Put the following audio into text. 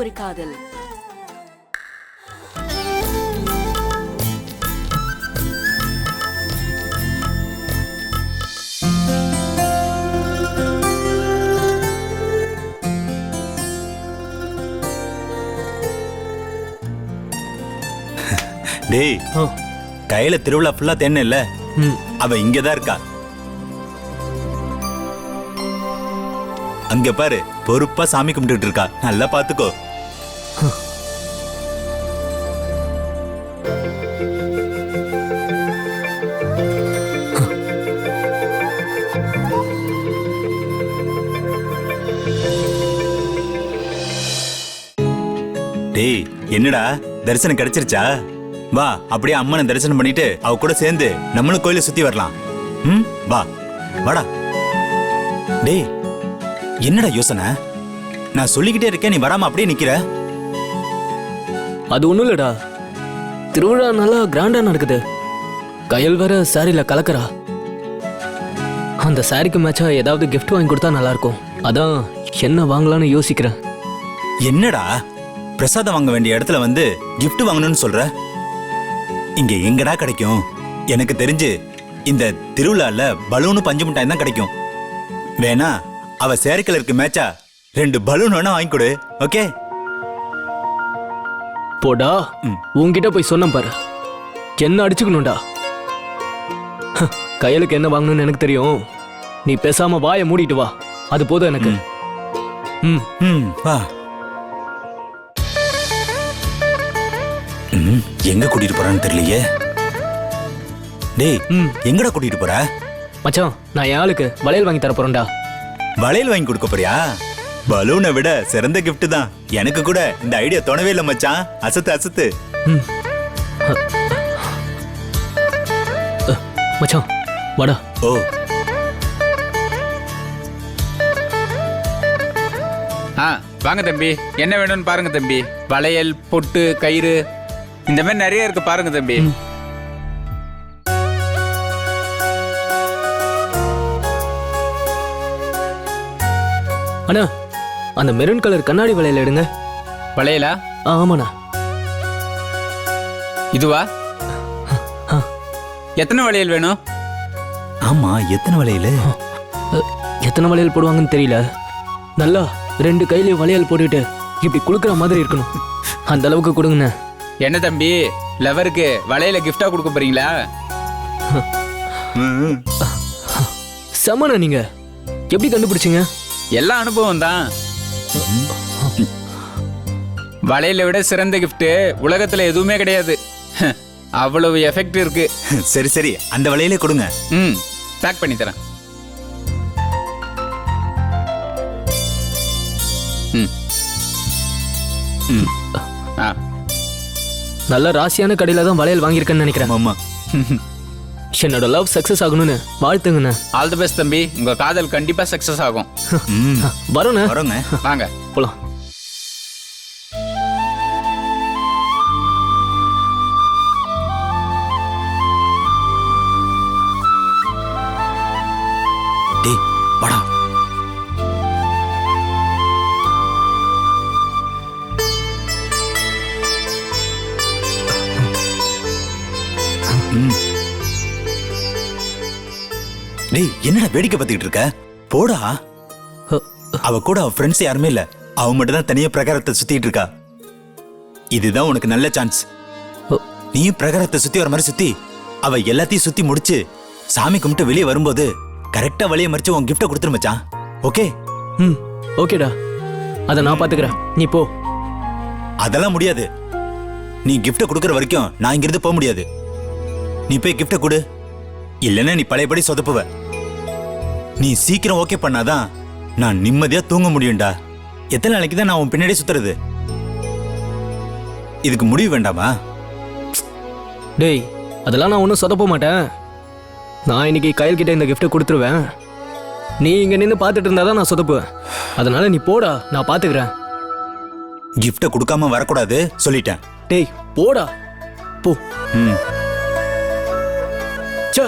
ஒரு காதல். டேய், கையில திருவிழா ஃபுல்லா தேன் இல்ல, அவ இங்கதான் இருக்கா. அங்க பாரு, பொறுப்பா சாமி கும்பிட்டு இருக்கா. நல்லா பாத்துக்கோ. டேய், என்னடா தரிசனம் கிடைச்சிருச்சா? வா, அப்படியே அம்மனை தரிசனம் பண்ணிட்டு அவ கூட சேர்ந்து நம்மளும் கோயிலை சுத்தி வரலாம். வா, வாடா. டேய், என்னடா யோசனை? நான் சொல்லிக்கிட்டே இருக்கேன், நீ வராம அப்படியே நிக்கிற. அது ஒண்ணும் இல்லடா, திருவிழா நல்லா கிராண்டா நடக்குது. கையல் வேற சாரில கலக்கறா. அந்த சாரிக்கு மேட்சா ஏதாவது கிஃப்ட் வாங்கி கொடுத்தா நல்லா இருக்கும். அதான் என்ன வாங்கலாம்னு யோசிக்கிறேன். என்னடா பிரசாதம் வாங்க வேண்டிய இடத்துல வந்து கிஃப்ட் வாங்கணும்னு சொல்ற? இங்க எங்கடா கிடைக்கும்? எனக்கு தெரிஞ்சு இந்த திருவிழால பலூனு பஞ்சு மிட்டாய் தான் கிடைக்கும். வேணா அவ சேரி கலருக்கு மேட்சா 2 பலூன் வேணா வாங்கி கொடு. ஓகே? போடா, உன்கிட்ட போய் சொன்ன பாரு, என்ன அடிச்சுக்கணும்டா. கையலுக்கு என்ன வாங்கணும்னு எனக்கு தெரியும். நீ பேசாம வாயை மூடிட்டு வா, அது போதும் எனக்கு. வா. எங்க கூட்டிட்டு போறான்னு தெரியலையே. டேய், எங்கடா கூட்டிட்டு போற? மச்சான், நான் என் ஆளுக்கு வளையல் வாங்கி தர போறேன்டா. வளையல் வாங்கி கொடுக்க போறியா? பலூனை விட சிறந்த கிஃப்ட் தான். எனக்கு கூட இந்த ஐடியா தோணவே இல்லை மச்சான். அசத்து அசத்து. மச்சான், வாடா. ஓ, வாங்க தம்பி, என்ன வேணும்னு பாருங்க தம்பி. வளையல், பொட்டு, கயிறு, இந்த மாதிரி நிறைய இருக்கு, பாருங்க தம்பி. அண்ணா, அந்த மெரூன் கலர் கண்ணாடி வளையல் எடுங்க. வளையலா? ஆமாண்ணா. இதுவா? எத்தனை வளையல் வேணும்? ஆமா, எத்தனை வளையல்? எத்தனை வளையல் போடுவாங்கன்னு தெரியல. நல்லா 2 கையிலயும் வளையல் போட்டுட்டு இப்படி குளுக்குற மாதிரி இருக்கணும். அந்த அளவுக்கு கொடுங்கண்ணா. என்ன தம்பி, லவருக்கு வளையல கிஃப்டா கொடுக்க போறீங்களா? செமண்ணா, நீங்க எப்படி கண்டுபிடிச்சீங்க? எல்லா அனுபவம் தான். வளையலை விட சிறந்த கிஃப்ட் உலகத்துல எதுவுமே கிடையாது. அவ்வளவு எஃபெக்ட் இருக்கு. சரி சரி, அந்த வளையலே கொடுங்க. பேக் பண்ணி தரேன். நல்ல ராசியான கடையில தான் வளையல் வாங்கியிருக்கேன்னு நினைக்கிறேன். ஆமா. என்னோட லவ் சக்சஸ் ஆகணும்னு வாழ்த்துங்கண்ணா. ஆல் தி பெஸ்ட் தம்பி, உங்க காதல் கண்டிப்பா சக்சஸ் ஆகும். வரோண்ணே. வரோங்க. வாங்க போலாம். டேய், வாடா. டேய், என்னடா வேடிக்கை பார்த்துக்கிட்டு இருக்க? போடா. அவ கூட அவ ஃப்ரெண்ட்ஸ் யாருமே இல்ல. அவ மட்டும் தான் தனியா பிரகாரத்தை சுத்திட்டு இருக்கா. இதுதான் உனக்கு நல்ல சான்ஸ். நீயும் பிரகாரத்தை சுத்தி வர மாதிரி சுத்தி அவ எல்லாத்தையும் சுத்தி முடிச்சு சாமி கும்பிட்டு வெளியே வரும்போது கரெக்டா வழியை மறிச்சு உன் கிஃப்ட கொடுத்துரு மச்சான். ஓகே? ஓகேடா, அத நான் பாத்துக்கிறேன், நீ போ. அதெல்லாம் முடியாது. நீ கிஃப்ட கொடுக்கற வரைக்கும் நான் இங்கிருந்து போக முடியாது. நீ போய் கிஃப்ட கொடு, இல்லைன்னா நீ பழையபடி சொதப்புவ. நீ சீக்கிரம் ஓகே பண்ணாதான் நான் நிம்மதியா தூங்க முடியும்டா. எத்தனை நாளைக்கு தான் நான் உன் பின்னாடியே சுத்துறது? இதுக்கு முடிவு வேண்டாமா? டேய், அதெல்லாம் நான் ஒன்றும் சொதப்ப மாட்டேன். நான் இன்னைக்கு கையில் கிட்ட இந்த கிஃப்ட்டை கொடுத்துருவேன். நீ இங்க நின்று பார்த்துட்டு இருந்தாதான் நான் சொதப்புவேன். அதனால நீ போடா, நான் பாத்துக்கிறேன். கிஃப்ட கொடுக்காம வரக்கூடாது சொல்லிட்டேன். டேய், போடா போ. ம். சே.